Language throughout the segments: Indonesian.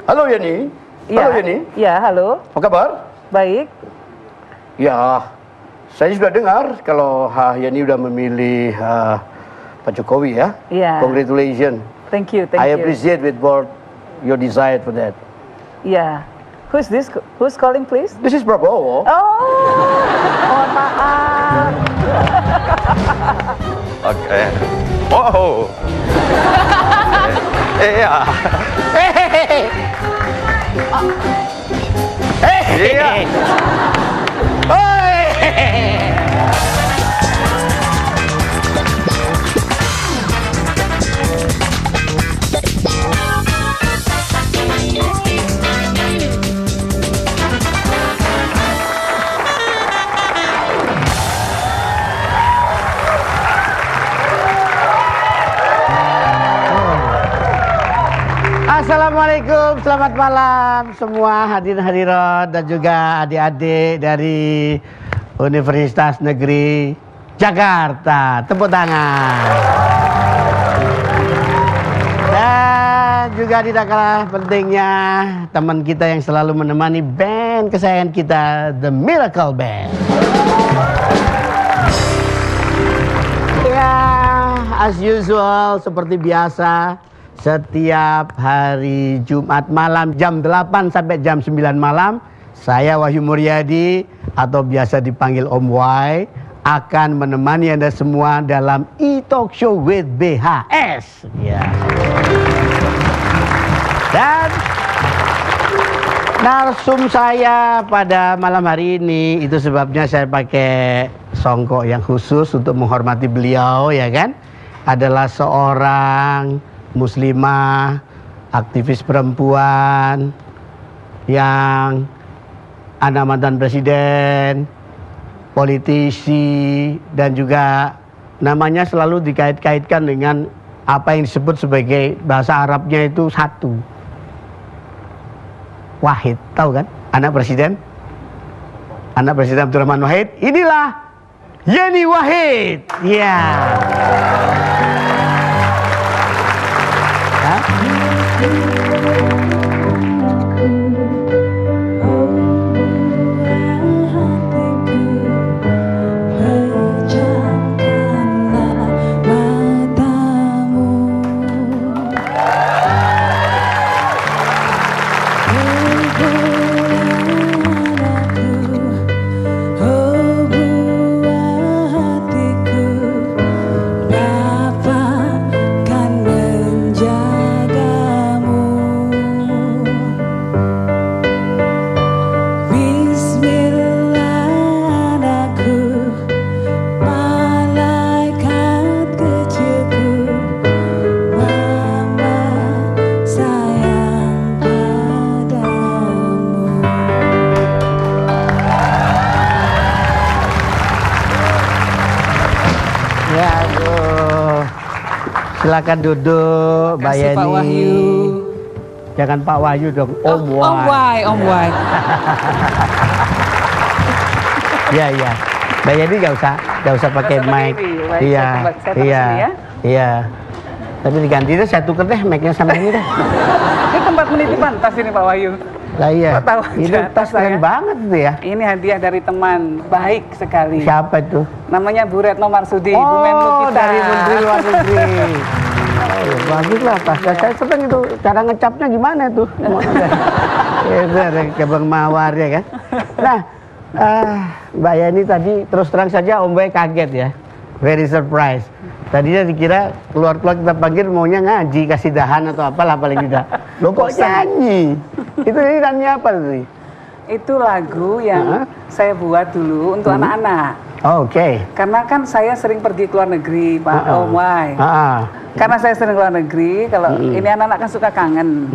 Halo Yeni. Ya, Halo Yeni. ya, halo. Apa kabar? Baik. Ya, saya sudah dengar kalau Yeni udah memilih Pak Jokowi ya. Ya. Congratulations. Thank you. I appreciate with both your desire for that. Ya. Who's this? Who's calling, please? This is Prabowo. Oh, maaf. Oke. Wow. Iya. Iya. Assalamualaikum, selamat malam semua hadirin hadirat dan juga adik-adik dari Universitas Negeri Jakarta. Tepuk tangan. Dan juga tidak kalah pentingnya teman kita yang selalu menemani band kesayangan kita, The Miracle Band. Ya, as usual seperti biasa, setiap hari Jumat malam jam 8 sampai jam 9 malam, saya Wahyu Muryadi atau biasa dipanggil Om Y akan menemani Anda semua dalam E-Talk Show with BHS. Ya. Dan narsum saya pada malam hari ini, itu sebabnya saya pakai songkok yang khusus untuk menghormati beliau, ya kan? Adalah seorang muslimah, aktivis perempuan yang anak mantan presiden, politisi, dan juga namanya selalu dikait-kaitkan dengan apa yang disebut sebagai bahasa Arabnya itu satu. Wahid, tahu kan? Anak Presiden Abdurrahman Wahid. Inilah Yeni Wahid. Ya. Silakan duduk, Mbak Yeni. Pak Wahyu. Jangan Pak Wahyu dong, Om Y. Om Y. Iya, iya. Mbak Yeni nggak usah pakai mic. Iya. Tapi diganti deh, saya tuker deh mic-nya sama ini deh. Ini tempat menitipan tas ini Pak Wahyu. Lah iya. Ini tas keren banget tuh ya. Ini hadiah dari teman baik sekali. Siapa itu? Namanya Bu Retno Marsudi, Bu Menlu kita. Dari Menteri Luar Negeri. Oh, baguslah tas. Saya seneng itu. Cara ngecapnya gimana tuh? Itu ada ke Bang Mawar ya kan. Nah, Mbak Yeni tadi terus terang saja Om Boy kaget ya. Very surprise. Tadinya dikira keluar-keluar kita panggil maunya ngaji, kasih dahan atau apalah paling tidak. Loh kok nyanyi? Itu nyanyi apa tuh? Itu lagu yang saya buat dulu untuk anak-anak. Oh, oke. Karena kan saya sering pergi ke luar negeri, Pak Om Y. Karena saya sering ke luar negeri, kalau ini anak-anak kan suka kangen.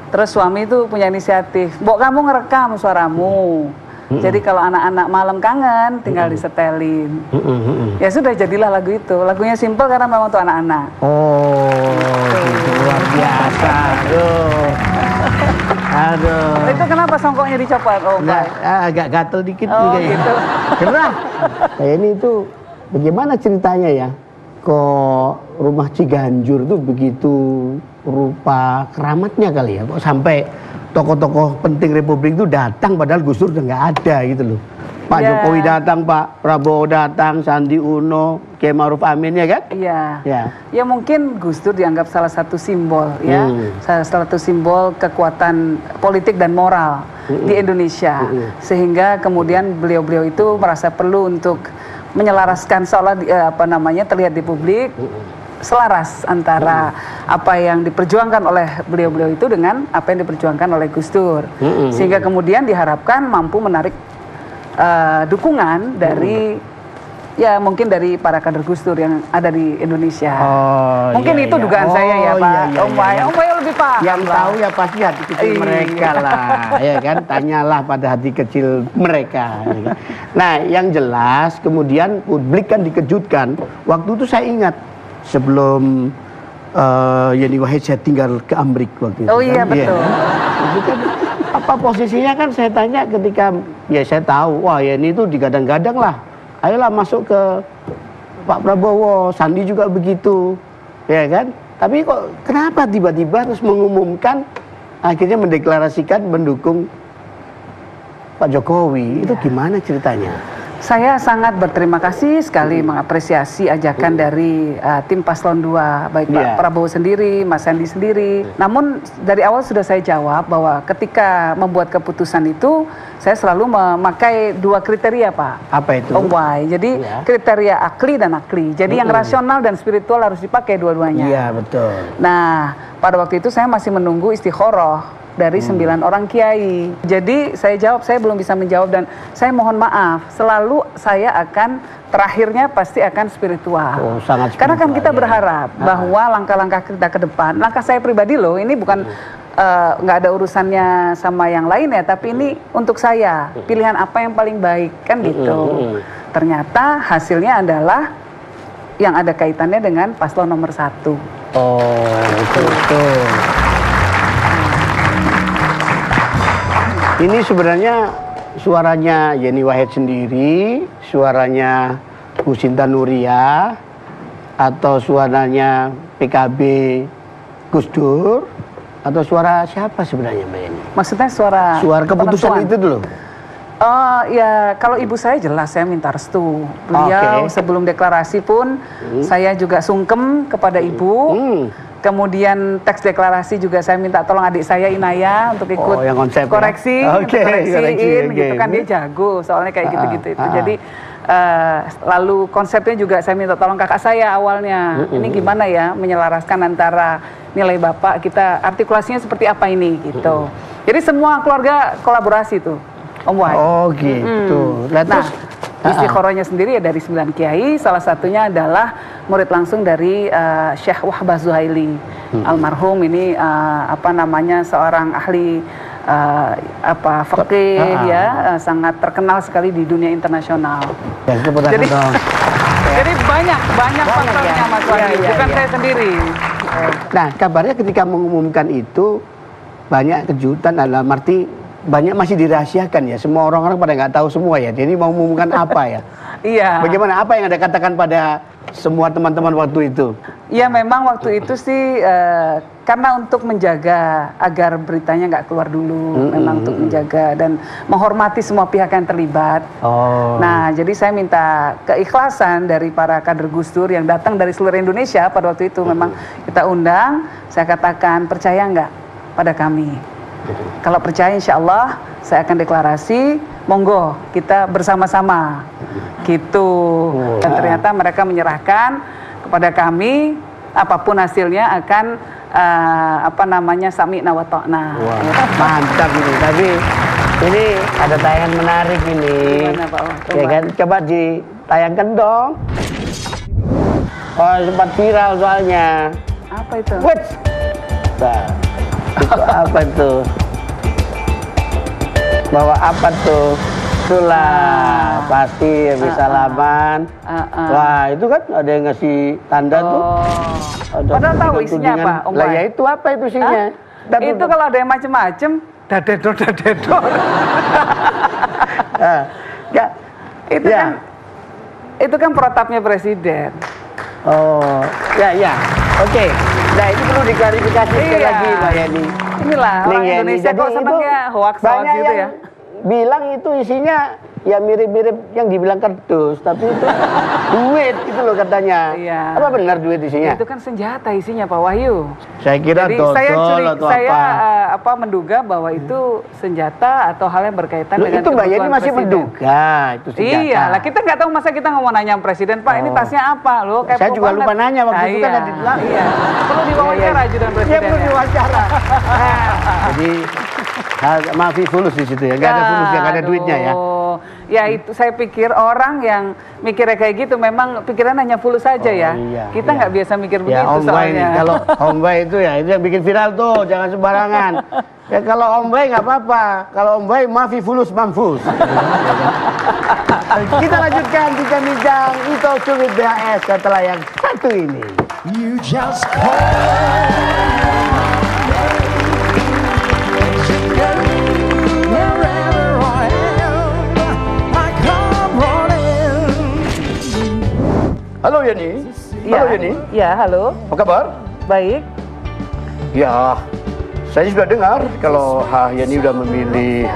Terus suami itu punya inisiatif, Mbok kamu ngerekam suaramu. Jadi kalau anak-anak malam kangen, tinggal disetelin. Ya sudah, jadilah lagu itu. Lagunya simple karena memang untuk anak-anak. Oh, luar biasa. Aduh. Itu kenapa songkoknya dicopot? Oh, agak gatel dikit juga ya. Gitu. Gerah. Kayak ini itu bagaimana ceritanya ya? kok rumah Ciganjur tuh begitu rupa keramatnya kali ya, kok sampai tokoh-tokoh penting Republik itu datang padahal Gus Dur udah nggak ada gitu loh. Pak Jokowi datang, Pak Prabowo datang, Sandi Uno, Kiai Ma'ruf Amin ya kan? Iya. Ya. Ya mungkin Gus Dur dianggap salah satu simbol ya, salah satu simbol kekuatan politik dan moral di Indonesia. Sehingga kemudian beliau-beliau itu merasa perlu untuk menyelaraskan seolah terlihat di publik selaras antara apa yang diperjuangkan oleh beliau-beliau itu dengan apa yang diperjuangkan oleh Gus Dur. Sehingga kemudian diharapkan mampu menarik dukungan dari ya mungkin dari para kader Gus Dur yang ada di Indonesia. Mungkin itu dugaan saya ya Pak. Om Wayo lebih paham. Yang tahu ya pasti hati kecil mereka lah, ya kan? Tanyalah pada hati kecil mereka. Ya kan? Nah, yang jelas kemudian publik kan dikejutkan. Waktu itu saya ingat sebelum Yeni Wahid saya tinggal ke Amrik waktu itu. Oh iya kan? betul. Itu kan apa posisinya kan saya tanya ketika ya saya tahu wah Yeni itu digadang-gadang lah. Ayolah masuk ke Pak Prabowo, Sandi juga begitu, ya kan? Tapi kok kenapa tiba-tiba terus mengumumkan akhirnya mendeklarasikan mendukung Pak Jokowi? Itu gimana ceritanya? Saya sangat berterima kasih sekali mengapresiasi ajakan dari tim Paslon 2, baik Pak Prabowo sendiri, Mas Sandi sendiri. Namun dari awal sudah saya jawab bahwa ketika membuat keputusan itu, saya selalu memakai dua kriteria Pak. Apa itu? Om Wai. Jadi kriteria akli dan akli. Jadi yang rasional dan spiritual harus dipakai dua-duanya. Iya betul. Nah, pada waktu itu saya masih menunggu istikharah dari 9 orang kiai. Jadi saya jawab, saya belum bisa menjawab dan saya mohon maaf. Selalu saya akan terakhirnya pasti akan spiritual. Oh, sangat spiritual. Karena kan kita berharap bahwa langkah-langkah kita ke depan, langkah saya pribadi loh, ini bukan nggak ada urusannya sama yang lain ya, tapi ini untuk saya pilihan apa yang paling baik kan gitu. Ternyata hasilnya adalah yang ada kaitannya dengan paslon nomor 1. Oh, betul. Ini sebenarnya suaranya Yeni Wahid sendiri, suaranya Bu Sinta Nuria, atau suaranya PKB Gus Dur, atau suara siapa sebenarnya Mbak Yeni? Maksudnya suara keputusan penentuan. itu dulu? Oh ya, kalau ibu saya jelas saya minta restu. Beliau sebelum deklarasi pun saya juga sungkem kepada ibu. Kemudian teks deklarasi juga saya minta tolong adik saya Inaya untuk ikut yang konsep, koreksi, ya? koreksiin gitu kan, dia jago soalnya kayak gitu-gitu itu. Jadi lalu konsepnya juga saya minta tolong kakak saya awalnya. Ini gimana ya menyelaraskan antara nilai bapak kita, artikulasinya seperti apa ini gitu. Jadi semua keluarga kolaborasi tuh. Om Wahid. Oh gitu. Nah, istikharahnya sendiri ya dari 9 kiai, salah satunya adalah murid langsung dari Syekh Wahbah Zuhaili almarhum. Ini seorang ahli fikih ya, sangat terkenal sekali di dunia internasional. Jadi banyak faktornya Mas Wahid, bukan saya sendiri. Nah, kabarnya ketika mengumumkan itu banyak kejutan, dalam arti banyak masih dirahasiakan ya. Semua orang-orang pada nggak tahu semua ya. Jadi mau mengumumkan apa ya? Iya. Bagaimana? Apa yang Anda katakan pada semua teman-teman waktu itu? Ya memang waktu itu sih karena untuk menjaga agar beritanya nggak keluar dulu, memang untuk menjaga dan menghormati semua pihak yang terlibat. Nah, jadi saya minta keikhlasan dari para kader Gus Dur yang datang dari seluruh Indonesia pada waktu itu. Memang kita undang, saya katakan percaya nggak pada kami? Kalau percaya insya Allah saya akan deklarasi, monggo kita bersama-sama gitu. Dan ternyata mereka menyerahkan kepada kami apapun hasilnya akan sami'na wa ta'na. Mantap ini. Tapi ini ada tayangan menarik ini. Gimana, Pak? Ya kan? Coba ditayangkan dong. Oh, sempat viral soalnya. Apa itu? Wait. Nah, itu apa tuh? Bawa apa tuh? Itulah pasti habis salaman. Wah, itu kan ada yang ngasih tanda tuh. Padahal tahu isinya apa, Om Lah Wai? ya itu apa itu isinya? Itu kalau ada yang macem-macem, dadedor. Ya. Itu kan protapnya presiden. Oh, ya. Oke. Nah, ini perlu diklarifikasi sekali Iya. lagi, Mbak Yani. Inilah orang Ning Yani. Indonesia Jadi kok senangnya hoax-hoax banyak gitu yang ya. bilang itu isinya ya mirip-mirip yang dibilang kardus, tapi itu duit itu loh katanya. Iya. Apa benar duit isinya? Itu kan senjata isinya Pak Wahyu. Saya kira Jadi dodol atau saya apa. menduga bahwa itu senjata atau hal yang berkaitan Loh, dengan itu Mbak Yani kebutuhan masih presiden. menduga itu senjata. Iya, lah kita nggak tahu masa kita nggak mau nanya presiden, Pak ini Oh. tasnya apa loh? Saya juga lupa nanya waktu itu kan ada- Iya, perlu diwawancara ajudan Iya presiden. perlu diwawancara. Jadi maafi fulus di situ ya, nggak ada fulusnya, nggak ada duitnya ya. Ya itu saya pikir orang yang mikirnya kayak gitu memang pikiran hanya fulus saja ya. Iya, Kita iya. nggak biasa mikir Ya begitu Om Bay ini, soalnya. kalau Om Bay itu ya itu yang bikin viral tuh, jangan sembarangan. Ya kalau Om Bay nggak apa-apa, kalau Om Bay maafi fulus mamfus. Kita lanjutkan bincang-bincang itu Cubit BHS setelah yang satu ini. You just call wherever I am, I come running. Halo Yani. Iya. Halo Yani. Ya, halo. Apa kabar? Baik. Ya, saya sudah dengar kalau Yani udah memilih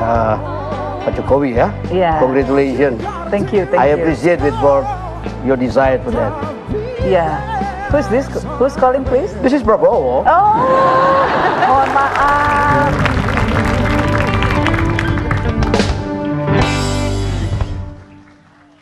Pak Jokowi ya. Iya. Congratulations. Thank you. I appreciate it for your desire for that. Yeah. Who's this? Who's calling, please? This is Prabowo. Oh, mohon maaf.